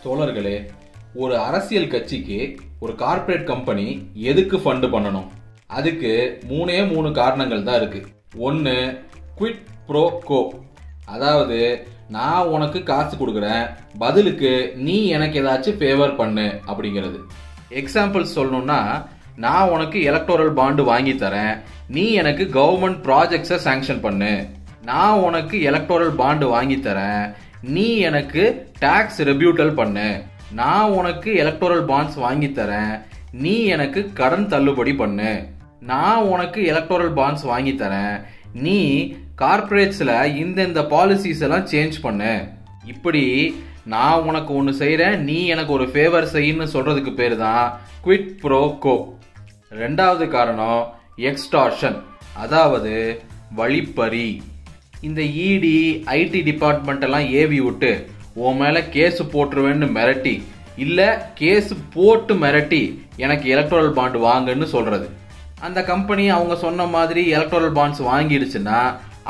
தோழர்களே, ஒரு அரசியல் கட்சிக்கு ஒரு கார்ப்பரேட் கம்பெனி எதுக்கு ஃபண்ட் பண்ணணும்? அதுக்கு மூணு காரணங்கள் தான் இருக்கு. ஒன்று, குவிட் ப்ரோ கோ, அதாவது நான் உனக்கு காசு கொடுக்குறேன், பதிலுக்கு நீ எனக்கு ஏதாச்சும் ஃபேவர் பண்ணு அப்படிங்கிறது. எக்ஸாம்பிள் சொல்லணும்னா, நான் உனக்கு எலக்டோரல் பாண்டு வாங்கி தரேன், நீ எனக்கு கவர்மெண்ட் ப்ராஜெக்ட்ஸை சாங்ஷன் பண்ணு. நான் உனக்கு எலக்டோரல் பாண்டு வாங்கி தரேன், நீ எனக்கு டாக்ஸ் ரெபியூட்டல் பண்ணு. நான் உனக்கு எலக்டோரல் பாண்ட்ஸ் வாங்கி தரேன், நீ எனக்கு கடன் தள்ளுபடி பண்ணு. நான் உனக்கு எலக்டோரல் பாண்ட்ஸ் வாங்கி தரேன், நீ கார்பரேட்ஸ்ல இந்த பாலிசிஸ் எல்லாம் சேஞ்ச் பண்ணு. இப்படி நான் உனக்கு ஒன்று செய்யறேன், நீ எனக்கு ஒரு ஃபேவர் செய்யன்னு சொல்றதுக்கு பேரு தான் குவிட் ப்ரோ கோ. ரெண்டாவது காரணம் எக்ஸ்டார்ஷன், அதாவது வழிப்பறி. இந்த இடி ஐடி டிபார்ட்மெண்ட் எல்லாம் ஏவி விட்டு உன் மேல கேஸ் போட்டுருவேன்னு மிரட்டி, இல்ல கேஸ் போட்டு மிரட்டி எனக்கு எலக்டோரல் பாண்ட் வாங்குன்னு சொல்றது. அந்த கம்பெனி அவங்க சொன்ன மாதிரி எலக்டோரல் பாண்ட்ஸ் வாங்கிடுச்சுன்னா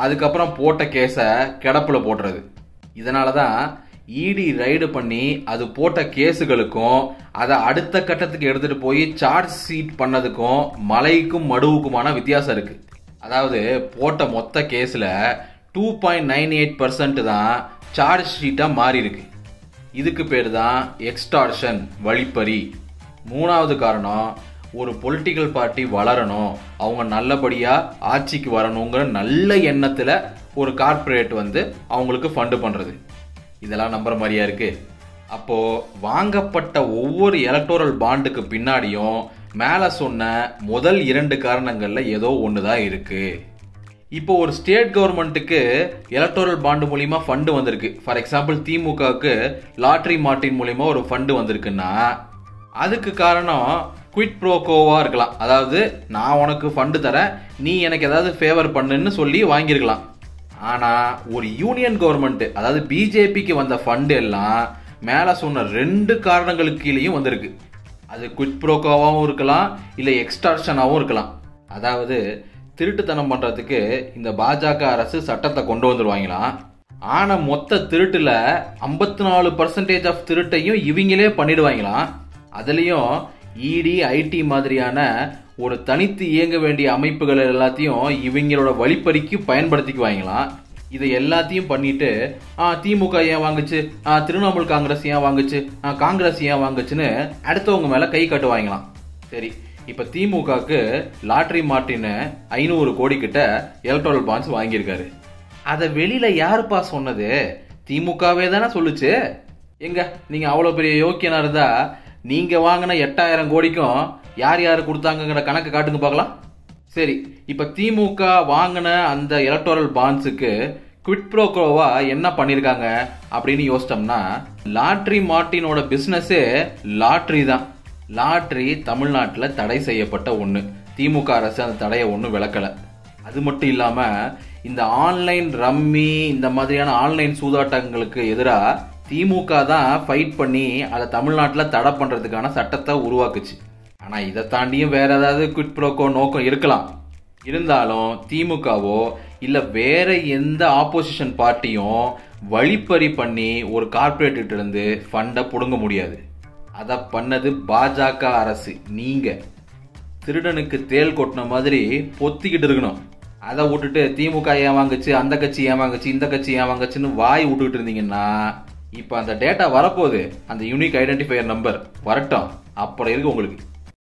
அதுக்கப்புறம் போட்ட கேஸை கிடப்புல போட்டுறது. இதனாலதான் இடி ரைடு பண்ணி அது போட்ட கேஸுகளுக்கும் அதை அடுத்த கட்டத்துக்கு எடுத்துட்டு போய் சார்ஜ் ஷீட் பண்ணதுக்கும் மலைக்கும் மடுவுக்குமான வித்தியாசம் இருக்கு. அதாவது போட்ட மொத்த கேஸ்ல 2.98% தான் சார்ஜ் ஷீட்டா மாறி இருக்கு. இதுக்கு பேர் தான் எக்ஸ்டார்ஷன், வழிப்பறி. மூணாவது காரணம், ஒரு பொலிட்டிக்கல் பார்ட்டி வளரணும், அவங்க நல்லபடியா ஆட்சிக்கு வரணுங்கிற நல்ல எண்ணத்துல ஒரு கார்ப்பரேட் அவங்களுக்கு ஃபண்டு பண்றது. இதெல்லாம் நம்புற மாதிரியா இருக்கு? அப்போ வாங்கப்பட்ட ஒவ்வொரு எலக்டோரல் பாண்டுக்கு பின்னாடியும் மேல சொன்ன முதல் 2 காரணங்கள்ல ஏதோ ஒண்ணுதான் இருக்கு. இப்போ ஒரு ஸ்டேட் கவர்மெண்ட்டுக்கு எலக்டோரல் பாண்டு மூலியமா ஃபண்டு வந்திருக்கு. ஃபார் எக்ஸாம்பிள் திமுகவுக்கு லாட்ரி மார்ட்டின் மூலியமா ஒரு ஃபண்டு வந்திருக்குன்னா அதுக்கு காரணம் குவிட் ப்ரோ கோவா இருக்கலாம். அதாவது நான் உனக்கு ஃபண்டு தரேன், நீ எனக்கு ஏதாவது ஃபேவர் பண்ணுன்னு சொல்லி வாங்கியிருக்கலாம். ஆனா ஒரு யூனியன் கவர்மெண்ட், அதாவது பிஜேபிக்கு வந்த ஃபண்டு எல்லாம் மேல சொன்ன 2 காரணங்களுக்கு கீழேயும் வந்திருக்கு. அது குவிட் ப்ரோ கோவாவும் இருக்கலாம், இல்ல எக்ஸ்டார்ஷனாவும் இருக்கலாம். அதாவது திருட்டுத்தனம் பண்றதுக்கு இந்த பாஜக அரசு சட்டத்தை கொண்டு வந்துருவாங்களாம். ஆனா மொத்த திருட்டுல 54% ஆஃப் திருட்டையும் இவங்களே பண்ணிடுவாங்களாம். அதுலயும் இடி ஐடி மாதிரியான ஒரு தனித்து இயங்க வேண்டிய அமைப்புகள் எல்லாத்தையும் இவங்களோட வழிப்பறிக்கு பயன்படுத்திக்குவாங்களாம். இதை எல்லாத்தையும் பண்ணிட்டு திமுக ஏன் வாங்குச்சு, திரிணாமுல் காங்கிரஸ் ஏன் வாங்குச்சு, காங்கிரஸ் ஏன் வாங்குச்சுன்னு அடுத்தவங்க மேல கை கட்டுவாங்களாம். சரி, இப்ப திமுகக்கு லாட்ரி மார்ட்டின் 500 கோடி கிட்ட எலக்டோரல் பாண்ட்ஸ் வாங்கியிருக்காரு. அத வெளியில யாருப்பா சொன்னது? திமுகவே தானே சொல்லுச்சு. எங்க நீங்க அவ்வளவு பெரிய யோக்கியனா இருந்தா நீங்க வாங்கின 8000 கோடிக்கும் யார் யாரு கொடுத்தாங்கிற கணக்கு காட்டுங்க பார்க்கலாம். சரி, இப்ப திமுக வாங்கின அந்த எலக்டோரல் பாண்ட்ஸுக்கு குவிட் ப்ரோ கோவா என்ன பண்ணிருக்காங்க அப்படின்னு யோசிச்சோம்னா, லாட்ரி மார்ட்டினோட பிசினஸே லாட்ரி தான். லாட்ரி தமிழ்நாட்டில் தடை செய்யப்பட்ட ஒண்ணு. திமுக அரசு அந்த தடையை ஒண்ணு விளக்கல. அது மட்டும் இல்லாம இந்த ஆன்லைன் ரம்மி, இந்த மாதிரியான ஆன்லைன் சூதாட்டங்களுக்கு எதிராக திமுக தான் ஃபைட் பண்ணி அதை தமிழ்நாட்டில் தடை பண்றதுக்கான சட்டத்தை உருவாக்குச்சு. ஆனா இதை தாண்டியும் வேற ஏதாவது குவிட் ப்ரோ கோ நோக்கம் இருக்கலாம். இருந்தாலும் திமுகவோ இல்ல வேற எந்த ஆப்போசிஷன் பார்ட்டியும் வழிப்பறி பண்ணி ஒரு கார்பரேட் இருந்து ஃபண்டை புடுங்க முடியாது. அதை பண்ணது பாஜக அரசு. நீங்க திருடனுக்கு தேல் கொட்டின மாதிரி பொத்திக்கிட்டு இருக்கணும். அதை விட்டுட்டு திமுக ஏன் வாங்குச்சு, அந்த கட்சி ஏன் வாங்குச்சு, இந்த கட்சி ஏன் வாங்குச்சுன்னு வாய் விட்டுக்கிட்டு இருந்தீங்கன்னா இப்ப அந்த டேட்டா வரப்போகுது. அந்த யூனிக் ஐடென்டிஃபையர் நம்பர் வரட்டும், அப்புறம் இருக்கு உங்களுக்கு.